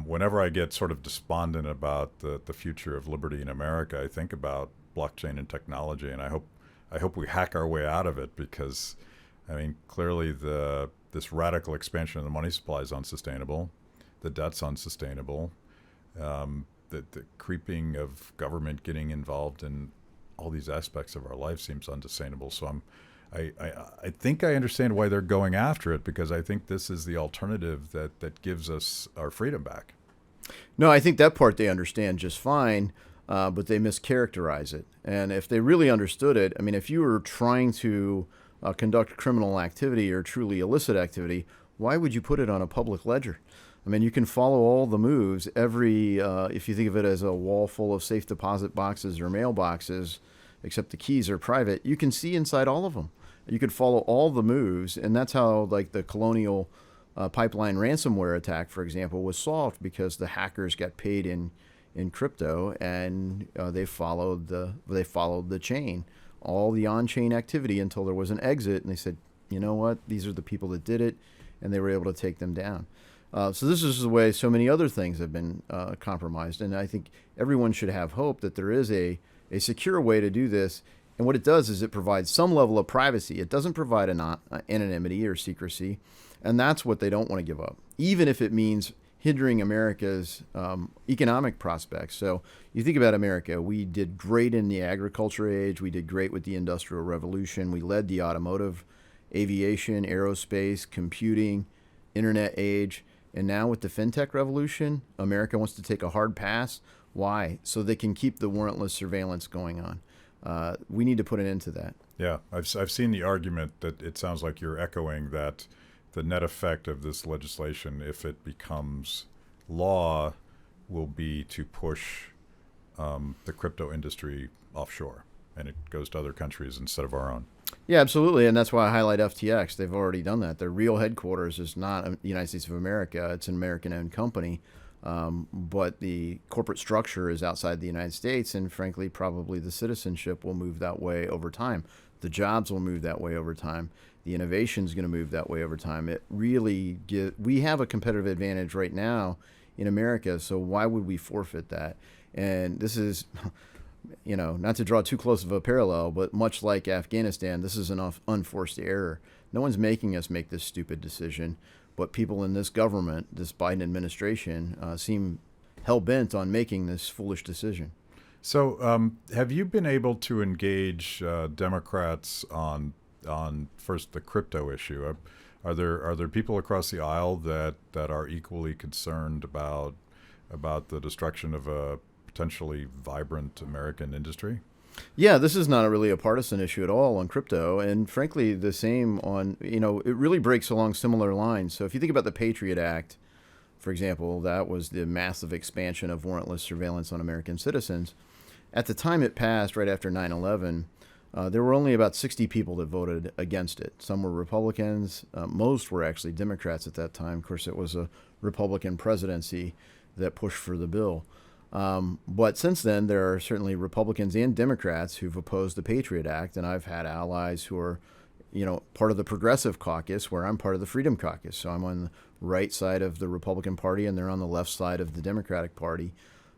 Whenever I get sort of despondent about the future of liberty in America, I think about blockchain and technology, and I hope we hack our way out of it because, I mean, clearly this radical expansion of the money supply is unsustainable, the debt's unsustainable, the creeping of government getting involved in all these aspects of our life seems unsustainable. So I think I understand why they're going after it because I think this is the alternative that gives us our freedom back. No, I think that part they understand just fine, but they mischaracterize it. And if they really understood it, I mean, if you were trying to conduct criminal activity or truly illicit activity, why would you put it on a public ledger? I mean, you can follow all the moves. If you think of it as a wall full of safe deposit boxes or mailboxes, except the keys are private, you can see inside all of them. You could follow all the moves, and that's how, like, the Colonial Pipeline ransomware attack, for example, was solved because the hackers got paid in crypto, and they followed the chain, all the on-chain activity until there was an exit, and they said, you know what, these are the people that did it, and they were able to take them down. So this is the way so many other things have been compromised, and I think everyone should have hope that there is a secure way to do this. And what it does is it provides some level of privacy. It doesn't provide anonymity or secrecy, and that's what they don't want to give up, even if it means hindering America's economic prospects. So you think about America. We did great in the agriculture age. We did great with the Industrial Revolution. We led the automotive, aviation, aerospace, computing, internet age. And now with the fintech revolution, America wants to take a hard pass. Why? So they can keep the warrantless surveillance going on. We need to put an end to that. Yeah, I've seen the argument that it sounds like you're echoing that the net effect of this legislation, if it becomes law, will be to push the crypto industry offshore, and it goes to other countries instead of our own. Yeah, absolutely, and that's why I highlight FTX. They've already done that. Their real headquarters is not the United States of America. It's an American-owned company. But the corporate structure is outside the United States, and frankly, probably the citizenship will move that way over time. The jobs will move that way over time. The innovation is going to move that way over time. We have a competitive advantage right now in America, so why would we forfeit that? And this is, not to draw too close of a parallel, but much like Afghanistan, this is an unforced error. No one's making us make this stupid decision. But people in this government, this Biden administration, seem hell-bent on making this foolish decision. So have you been able to engage Democrats on first the crypto issue? Are there people across the aisle that are equally concerned about the destruction of a potentially vibrant American industry? Yeah, this is not really a partisan issue at all on crypto, and frankly, the same on, it really breaks along similar lines. So if you think about the Patriot Act, for example, that was the massive expansion of warrantless surveillance on American citizens. At the time it passed, right after 9/11, there were only about 60 people that voted against it. Some were Republicans. Most were actually Democrats at that time. Of course, it was a Republican presidency that pushed for the bill. But since then, there are certainly Republicans and Democrats who've opposed the Patriot Act, and I've had allies who are, part of the Progressive Caucus, where I'm part of the Freedom Caucus. So I'm on the right side of the Republican Party, and they're on the left side of the Democratic Party,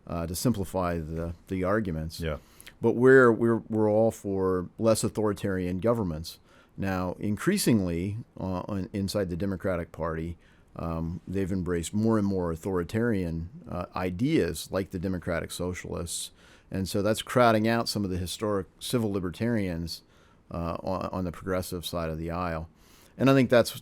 to simplify the arguments. Yeah. But we're all for less authoritarian governments. Now, increasingly, inside the Democratic Party, they've embraced more and more authoritarian ideas like the Democratic Socialists. And so that's crowding out some of the historic civil libertarians on the progressive side of the aisle. And I think that's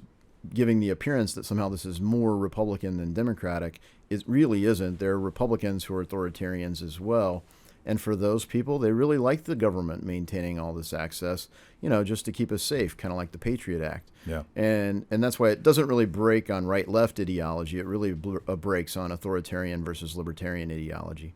giving the appearance that somehow this is more Republican than Democratic. It really isn't. There are Republicans who are authoritarians as well. And for those people, they really like the government maintaining all this access, just to keep us safe, kind of like the Patriot Act. Yeah. And that's why it doesn't really break on right-left ideology. It really breaks on authoritarian versus libertarian ideology.